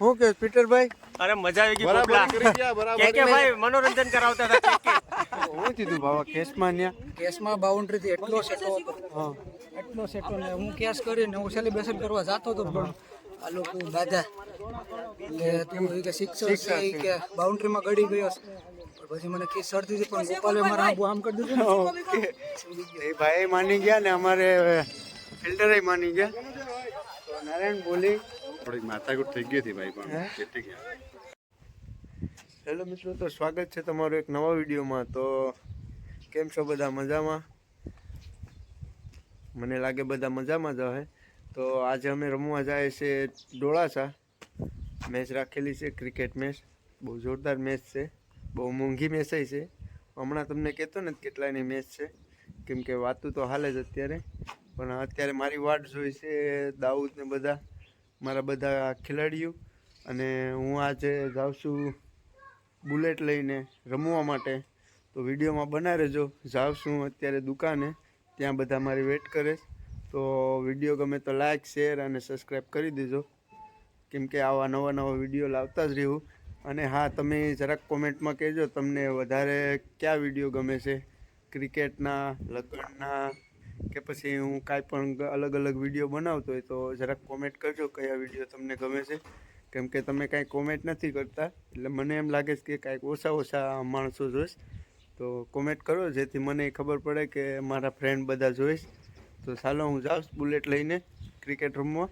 હું કે પીટરભાઈ? અરે મજા આવી ગઈ પોપલા. કે ભાઈ મનોરંજન કરાવતા હતા કે હું કીધું બાબા કેસમાં ન્યા કેસમાં બાઉન્ડ્રી થી એટલો સેટો ને હું કેસ કરીને હું સેલિબ્રેશન કરવા જતો હતો પણ આ લોકો દાદા એટલે તું કે શિક્ષક છે ઈ કે બાઉન્ડ્રીમાં ગડી ગયો છે. પછી મને કેસ સડતી હતી પણ ગોપાલે મારા આમ કરી દીધું ઓકે એ ભાઈ માની ગયા ને અમારે ફિલ્ટરે માની ગયા. તો નારાયણ બોલી થોડીક માથાકૂટ થઈ ગઈ હતી ભાઈ પણ કેટલી ગયા. હેલો મિત્રો, તો સ્વાગત છે તમારું એક નવા વિડીયોમાં. તો કેમ છો બધા? મજામાં? મને લાગે બધા મજામાં જ હશે. તો આજે અમે રમવા જાય છે ડોળાસા. મેચ રાખેલી છે, ક્રિકેટ મેચ. બહુ જોરદાર મેચ છે, બહુ મોંઘી મેચ છે. હમણાં તમને કહેતો ને કેટલાની મેચ છે, કેમ કે વાતું તો હાલે જ અત્યારે. પણ અત્યારે મારી વાટ જોઈ છે દાઉદ ને બધા મારા બધા ખેલાડીઓ. અને હું આજે જાઉં છું બુલેટ લઈને રમવા માટે. તો વિડીયોમાં બનાવી રહેજો. જાઉં છું અત્યારે દુકાને, ત્યાં બધા મારી વેટ કરે. તો વિડીયો ગમે તો લાઈક, શેર અને સબસ્ક્રાઈબ કરી દેજો, કેમ કે આવા નવા વિડીયો લાવતા જ રહ્યું. અને હા, તમે જરાક કોમેન્ટમાં કહેજો તમને વધારે કયા વિડીયો ગમે છે, ક્રિકેટના, લગ્નના, કે પછી હું કાંઈ પણ અલગ અલગ વિડીયો બનાવતો હોય તો જરાક કોમેન્ટ કરજો કયા વિડીયો તમને ગમે છે. કેમ કે તમે કાંઈ કોમેન્ટ નથી કરતા એટલે મને એમ લાગે છે કે કાંઈક ઓછા માણસો જોઈશ. તો કોમેન્ટ કરો જેથી મને ખબર પડે કે મારા ફ્રેન્ડ બધા જોઈશ. તો ચાલો હું જાઉં બુલેટ લઈને ક્રિકેટ રમવા.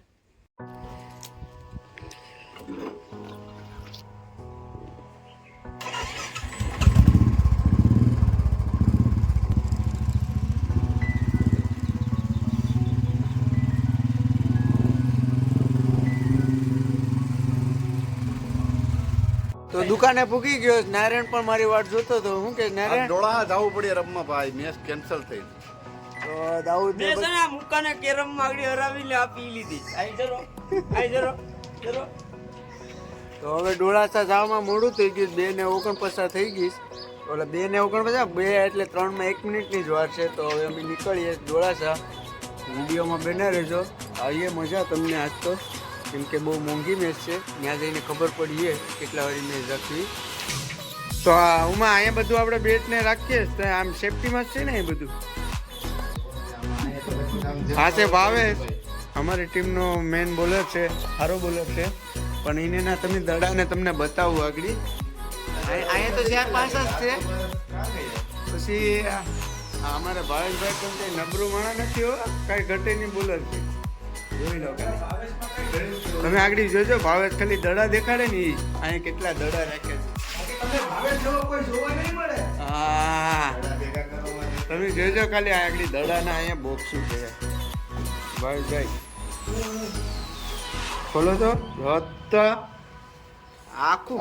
તો દુકાને પૂકી ગયો. નારાયણ પણ મારી વાટ જોતો હતો. હું કે નારાયણ ડોળા જવું પડે રમવા ભાઈ, મેચ કેન્સલ થઈ. તો દાઉદ ને મેં છે ને મુકાને કેરમ માં આગળ હરાવી લે આપી લીધી. આઈ જરો તો હવે ડોળાસા જવામાં મોડું થઈ ગયું. 2:49 થઈ ગઈ. ઓલા 2:49 2 એટલે 3 માં 1 મિનિટની જ વાર છે. તો હવે અમે નીકળીએ ડોળાસા. વિડીયોમાં બના રહેજો. આવીએ મજા તમને આજ તો, કેમ કે બહુ મોંઘી મેચ છે. ત્યાં જઈને ખબર પડીએ કેટલા વાળી મેચ રાખવી. તો આમાં અહીંયા બધું આપણે બેટને રાખીએ તો આમ સેફટીમાં જ છે ને એ બધું. હા છે ભાવેશ, અમારી ટીમનો મેન બોલર છે, સારો બોલર છે. પણ એને ના તમે દડાને તમને બતાવું આગળ. અહીંયા તો 4-5 જ છે. પછી અમારા ભાવેશભાઈ પણ કંઈ નબળું માણા નથી હો, કાંઈ ઘટે નહીં બોલર છે. જોઈ લો તમે આગળ જોજો. ભાવેશ ખાલી દડા દેખાડે ને અહીંયા કેટલા દડા રાખે છે. હા, તમે જોજો ખાલી આગળ દડાના અહીંયા બોક્સું છે. ભાવેશભાઈ ખોલો તો આખું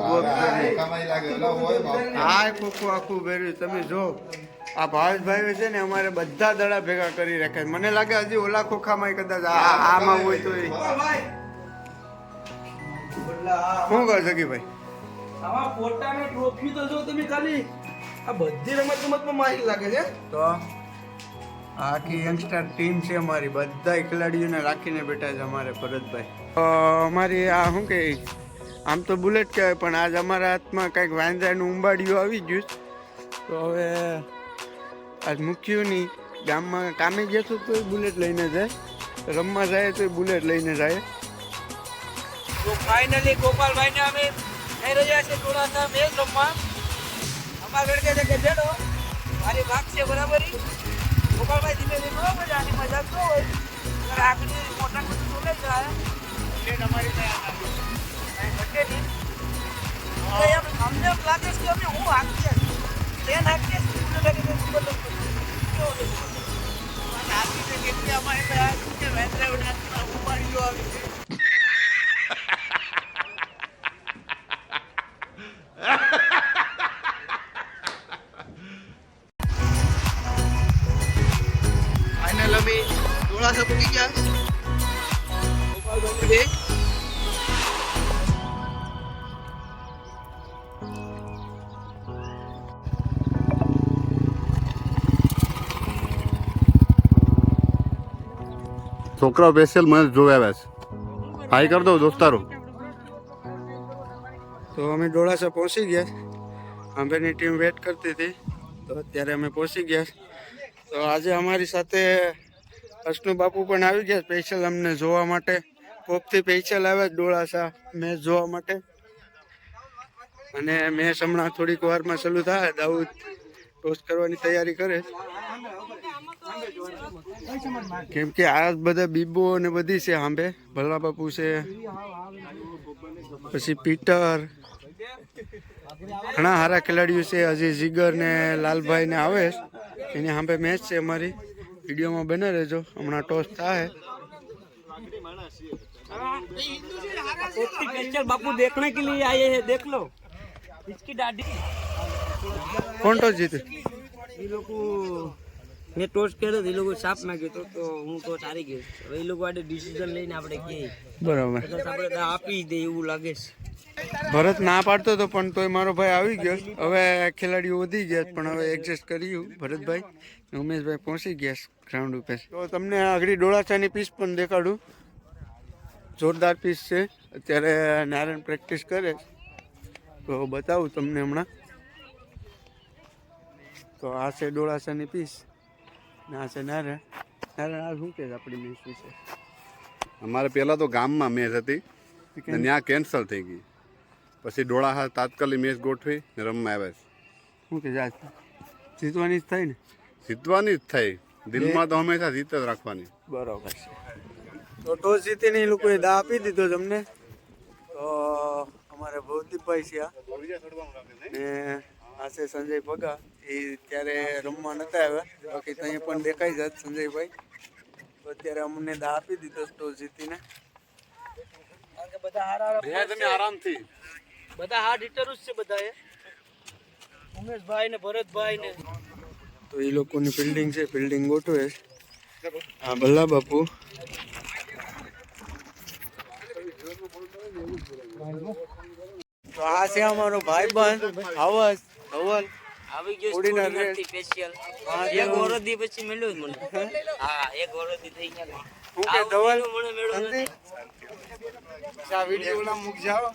આખું ભેર્યું. તમે જો આ ભાવેશભાઈ છે ને અમારે બધા દડા ભેગા કરી રાખ્યા. મને લાગે હજી ઓલા ખોખામાં કદાચ આમાં હોય તો શું કહો સગીભાઈ? આમાં ફોટા ને ટ્રોફી તો જો તમે ખાલી આ બધી રમતમાં માહિતી લાગે છે. તો આખી યંગસ્ટર ટીમ છે અમારી, બધા ખેલાડીઓને રાખીને બેઠા છે અમારે ભરતભાઈ. અમારી આ શું કે આમ તો બુલેટ કહેવાય, પણ આજ અમારા હાથમાં કંઈક વાંદરાનું ઉંબાડિયું આવી ગયું. તો હવે આજ મૂક્યું નહીં. ગામમાં કામે ગયા તો બુલેટ લઈને જાય, રમવા જાય તો બુલેટ લઈને જાય. તો ફાઇનલી ગોપાલભાઈને અમે થઈ રહ્યા છે ડોળાસા મેચ રમવા. અમારા લડકે છે કે બેડો મારી ભાગ છે બરાબરી. ગોપાલભાઈ ધીમે ધીમે બરાબર આની મજાક તો હોય આખરી મોટા બધું બોલે જાય એટલે અમારી તૈયાર ઘટે નહીં. અમને એમ લાગે છે કે અમે હું હાકીએ તે નાખીએ કેટલી અમારી તૈયાર કે વેતરે ઉપાડીઓ આવી છે. ફાઇનલ અમે ડોળાસા પૂકી ગયા. છોકરાઓ સ્પેશિયલ મને જોવા આવ્યા છે. હાઈ કરી દો દોસ્તારો. તો અમે ડોળાસા પહોંચી ગયા. આંબેની ટીમ વેટ કરતી હતી, તો અત્યારે અમે પહોંચી ગયા. તો આજે અમારી સાથે હસનુ બાપુ પણ આવી ગયા સ્પેશિયલ અમને જોવા માટે. કોકથી સ્પેશિયલ આવ્યા ડોળાસા મેચ જોવા માટે. અને મેચ હમણાં થોડીક વારમાં ચાલુ થાય. દાઉદ ટોસ કરવાની તૈયારી કરે, કેમ કે આ બધા બીબો ને બધી છે સાંભે. ભલા બાપુ છે, પછી પીટર, ઘણા સારા ખેલાડીઓ છે. હજી જીગર ને લાલભાઈ ને આવે એની સાંભે મેચ છે અમારી. વિડીયોમાં બને રહેજો, હમણાં ટોસ થાય. बापू देखने के लिए आए हैं, देख लो इसकी दाढ़ी। કોણ ટોસ જીતે? ये लोग મેં ટોસ કર્યો એ લોકો સાપ નાખ્યો તો હું ટોસ હારી ગયો. હવે એ લોકો આડે ડિસિઝન લઈને આપણે કે બરાબર, આપણે આપી દે એવું લાગે છે. ભરત ના પાડતો હતો પણ તોય મારો ભાઈ આવી ગયો. હવે ખેલાડીઓ વધી ગયા પણ હવે એડજસ્ટ કર્યું ભરતભાઈ. ઉમેશભાઈ પહોંચી ગયા ગ્રાઉન્ડ ઉપર. તો તમને આગળ ડોળાસાની પીસ પણ દેખાડું. જોરદાર પીસ છે. અત્યારે નારાયણ પ્રેક્ટિસ કરે તો બતાવું તમને હમણાં. તો આ છે ડોળાસાની પીસ ને આ છે નારાયણ. નારાયણ આ શું કહે છે આપણી મેચ વિશે? અમારે પહેલાં તો ગામમાં મેચ હતી ને ત્યાં કેન્સલ થઈ ગઈ. પછી ડોળાસા તાત્કાલિક મેચ ગોઠવી ને રમવા આવ્યા છે. શું કહે છે? જીતવાની જ થાય ને? જીતવાની જ થઈ. દિલમાં તો હંમેશા જીત જ રાખવાની. બરાબર છે. તો ટોસ જીતીને એ લોકોએ દા આપી દીધો તમને. તો અમારે ભવદીપભાઈ છે આ, ને આ છે સંજય ભગા. એ ત્યારે રમવા નતા આવ્યા, બાકી ત્યાં પણ દેખાઈ જાત સંજયભાઈ. તો અત્યારે અમને દા આપી દીધો ટોસ જીતીને. બધા હારા તમે આરામથી બધા હાર્ડ હિટર જ છે બધા. એ ઉમેશભાઈ ને ભરતભાઈ ને તો એ લોકોની ફિલ્ડિંગ છે, ફિલ્ડિંગ ગોઠવે. હા ભલ્લા બાપુ. તો આ છે અમારો ભાઈબંધ હવસ ધવલ. આવી ગયો ઓર્ડિનર સ્ટુડન્ટ સ્પેશિયલ. એક વરદી પછી મળ્યો જ મને. હા એક વરદી થઈ ગયા. શું કે ધવલ? મને મેળો નથી. આ વિડીયોના મુક જાઓ.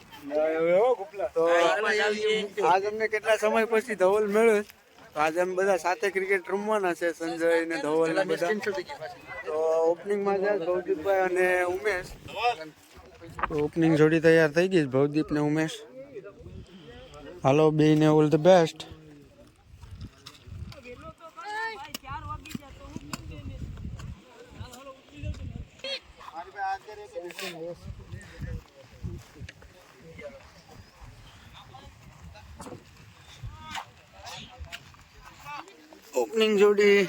તો આજ અમને કેટલા સમય પછી ધવલ મળ્યો. તો આજે અમે બધા સાથે ક્રિકેટ રમવાના છે, સંજય ને ધવલ ને બધા. તો ઓપનિંગમાં છે ભવદીપભાઈ અને ઉમેશ. તો ઓપનિંગ જોડી તૈયાર થઈ ગઈ, ભવદીપ ને ઉમેશ. હાલો બેને ઓલ ધ બેસ્ટ. ઓપનિંગ જોડી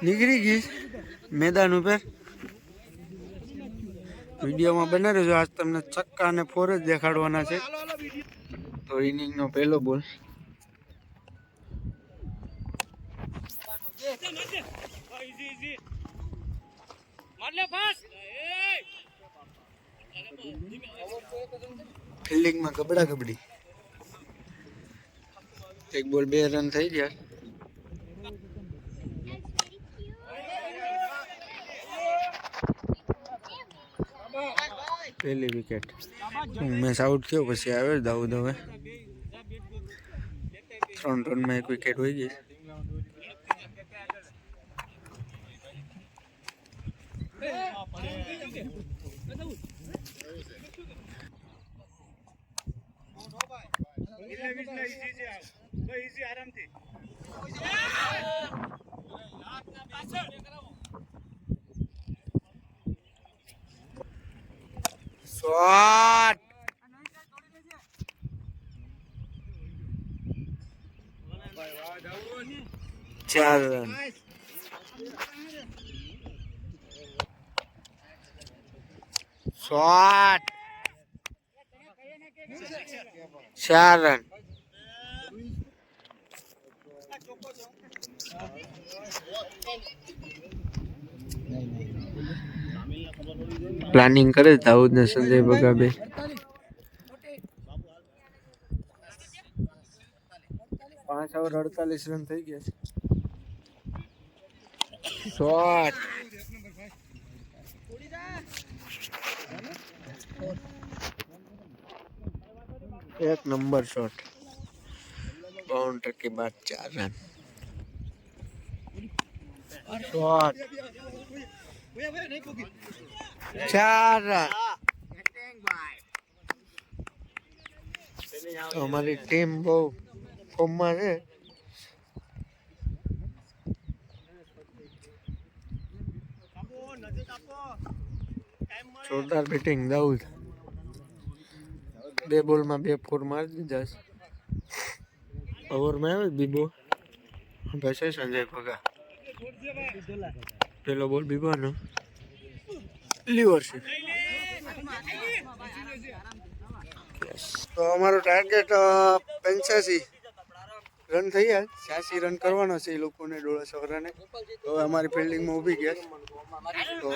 નીકળી ગઈ મેદાન ઉપર. વિડીયોમાં બના રહેજો. આજ તમને છક્કા અને ફોર જ દેખાડવાના છે. તો ઇનિંગનો પહેલો બોલ. ફિલ્ડિંગમાં ગબડા ગબડી. એક બોલ 2 રન થઈ ગયા. પહેલી વિકેટ. મેચ આઉટ થયો પછી આવ્યો દાઉદ. હવે 3 રનમાં 1 વિકેટ હોઈ ગઈ. શોટ. ચાર રન. શોટ. 4 રન. પ્લાનિંગ કરે દાઉદ ને સંજય બગા બે. 5 ઓવર 48 રન થઈ ગયા છે. શોટ. एक नंबर शॉट, बाउंड्री के बाद 4 रन। Shot 4 run. तो हमारी टीम बहुत फॉर्म में है। जोरदार बैटिंग दाऊद, 2 बॉल में 2 फोर मार दीधा। ओवर में आवे बीबो वैसे संजय भगा, पहलो बॉल बीबो नो लीवर से। तो हमारो टार्गेट 85 रन थी है, 86 रन करवाना है लोगों ने डोळा सवराने। तो हमारी फील्डिंग में उभी गया। तो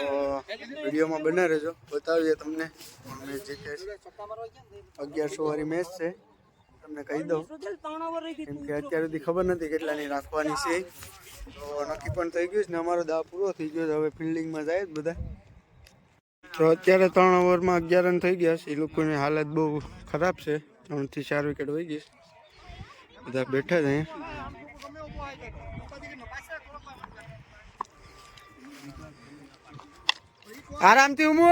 वीडियो में बना रहो, बताइए तमने मैच जीते 1100 वाली मैच से तमने कही दो, केम के अत्यार सुधी खबर नथी કેટલાની રાખવાની છે। તો નક્કી પણ થઈ ગયું છે ને અમારો દાવ પૂરો થઈ ગયો છે। હવે ફિલ્ડિંગ માં જાય બધા। તો અત્યારે 3 ઓવરમાં 11 રન થઈ ગયા છે। એ લોકોની હાલત બહુ ખરાબ છે, 3 થી 4 વિકેટ વહી ગઈ। બધા બેઠા છે આરામથી ઉમો।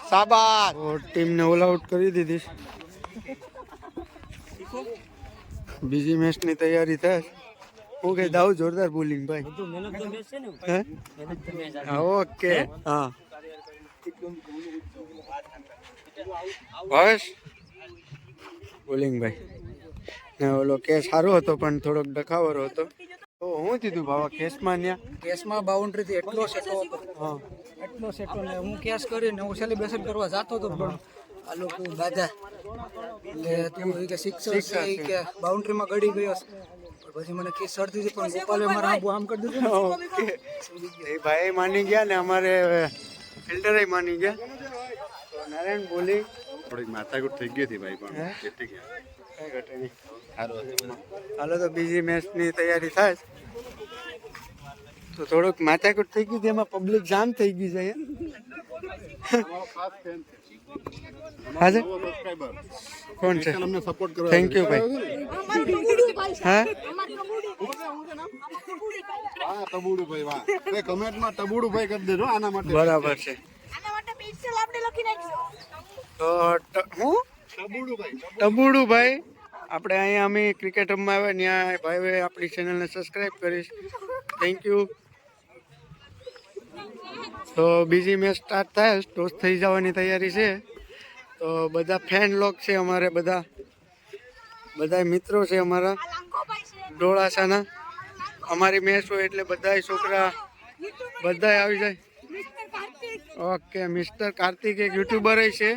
शाबाश। और टीम ने ऑल आउट कर दी थी। बीजी मैच की तैयारी था। वो कह दाऊ जोरदार बोलिंग भाई। ओके हाँ बस बोलिंग भाई ने ओलो केस सारो હતો પણ થોડોક ડખાવરો હતો। તો હું કીધું બાવા કેસમાં ન્યા કેસમાં બાઉન્ડ્રી થી એટલો સેટો હતો, હા એટલો સેટો ને હું કેસ કરીને હું સેલિબ્રેશન કરવા જતો હતો પણ આ લોકો બાધા એટલે તું કે સિક્સર છે કે બાઉન્ડ્રીમાં ગડી ગયો છે। પછી મને કેસ સડતી હતી પણ ગોપાલે મારા આબુ આમ કરી દીધું। ઓકે એ ભાઈ માની ગયા ને અમારે ફિલ્ડરે માની ગયા। તો નારાયણ બોલી થોડીક માથાકૂટ થઈ ગઈ હતી ભાઈ, પણ જીતી ગયા। કઈ ઘટે નહીં। હાલો તો બીજી મેચની તૈયારી થાય તો થોડુંક માથાકૂટ થઈ ગઈ હતી, એમાં પબ્લિક જામ થઈ ગઈ છે। હા છે કોણ છે? અમને સપોર્ટ કરો, થેન્ક યુ ભાઈ। હા વાહ તબુડુ ભાઈ વાહ। એ કમેન્ટમાં તબુડુ ભાઈ કરી દેજો આના માટે। બરાબર છે। તો હું તબુડુ ભાઈ ટબુડુ ભાઈ આપણે અહીંયા અમે ક્રિકેટ રમવા આવ્યા ત્યાં ભાઈ આપણી ચેનલને સબસ્ક્રાઈબ કરીશ। Thank you. તો બીજી મેચ સ્ટાર્ટ થાય, ટોસ થઈ જવાની તૈયારી છે। તો બધા ફેન લોક છે અમારે, બધા મિત્રો છે અમારા ડોળાસાના। અમારી મેચ હોય એટલે બધા છોકરા બધા આવી જાય। ઓકે મિસ્ટર કાર્તિક એક યુટ્યુબર છે,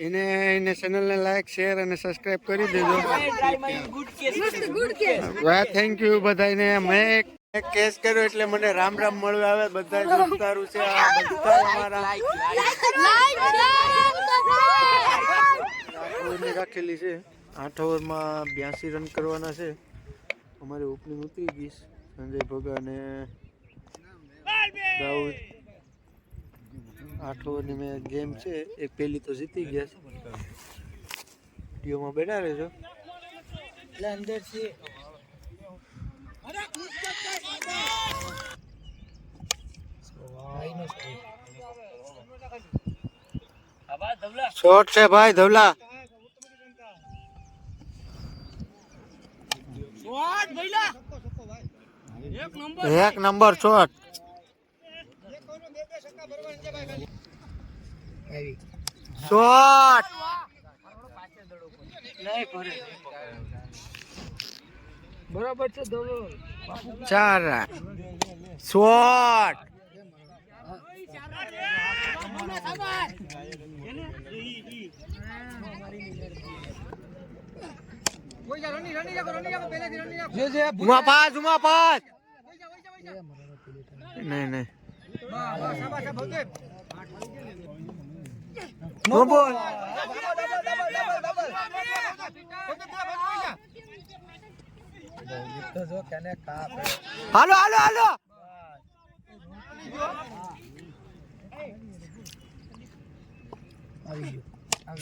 એને ચેનલને લાઈક શેર અને સબસ્ક્રાઇબ કરી દેજો। વાહ થેન્ક યુ બધાને। મેં એક કેસ કર્યો એટલે મને રામ રામ મળવા આવે બધા દોસ્તારો છે। આ બધા અમારા ઓવરની રાખેલી છે। 8 ઓવરમાં 82 રન કરવાના છે। અમારી ઓપનિંગ ઉતરી ગઈ, સંજય ભગા અને દાઉદ। 8 ઓવરની મેં ગેમ છે, એક પહેલી તો જીતી ગયા છે। વિડીયોમાં બેઠા રહેજો એટલે અંદરથી શોટ છે ભાઈ ધવલા। એક નંબર શોટ। શોટ બરાબર છે ધવલો। 4 રન। શોટ ઉમા પાસ નહીં નહીં નો બોલ। હાલો હાલો હાલો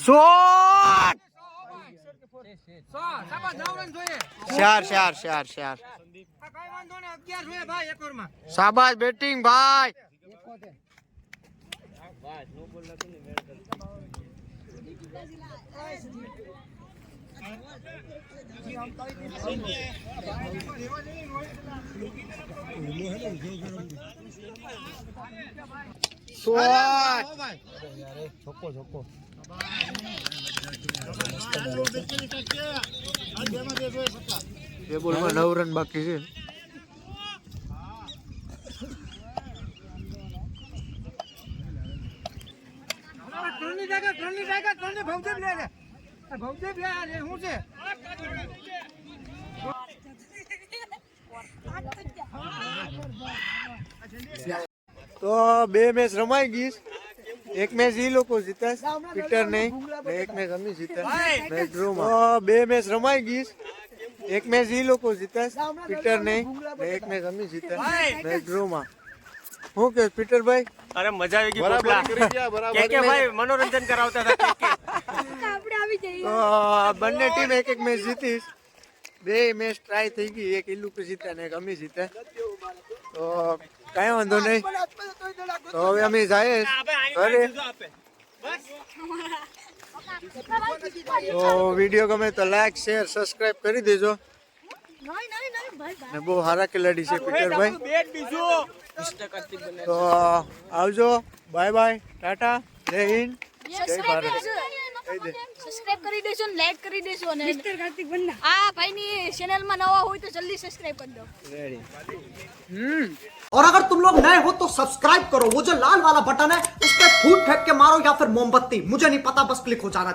શોટ સાબા 9 રન જોઈએ. ચાર ચાર ચાર ચાર આ કાંઈ વાંધો નહીં, 11 જોઈએ ભાઈ એક ઓવરમાં. શાબાશ બેટિંગ ભાઈ. શોટ બે બોલમાં 9 રન બાકી છે. ત્રણની જાગા ત્રણની ભવદેવ લે લે. આ ભવદેવ લે આ લે શું છે? તો બે મેચ રમાઈ ગઈ. એક મેચ ઈ લોકો જીતા પીટર નહીં ને એક મેચ અમે જીતા મેચ ડ્રોમાં. તો બે મેચ રમાઈ ગઈ. એક મેચ ઈ લોકો જીતા પીટર નહીં ને એક મેચ અમે જીતા મેચ ડ્રોમાં. શું કે પીટરભાઈ? અરે મજા આવી ગઈ બરાબર પોપલા. કરી ગયા, બરાબર. કે ભાઈ મનોરંજન કરાવતા હતા કે તો આ બંને ટીમ એક એક મેચ જીતી. બે મેચ ટ્રાય થઈ ગઈ. એક ઈ લોકો જીતા ને એક અમે જીતા. તો કાંઈ વાંધો નહીં. તો હવે અમે જાય ઘરે. તો વિડીયો ગમે તો લાઈક શેર સબસ્ક્રાઇબ કરી દેજો. ને બહુ સારા ખેલાડી છે પીટરભાઈ. તો આવજો. બાય બાય, ટાટા, જય હિન્દ, જય ભારત. કહી દે. સબસ્ક્રાઇબ કરી દેજો ને લાઈક કરી દેજો અને મિસ્ટર કાર્તિક બંને આ ભાઈની ચેનલમાં નવા હોય તો જલ્દી સબસ્ક્રાઇબ કરી દો. રેડી. और अगर तुम लोग नए हो तो सब्सक्राइब करो, वो जो लाल वाला बटन है उस पर फूट फेंक के मारो या फिर मोमबत्ती, मुझे नहीं पता, बस क्लिक हो जाना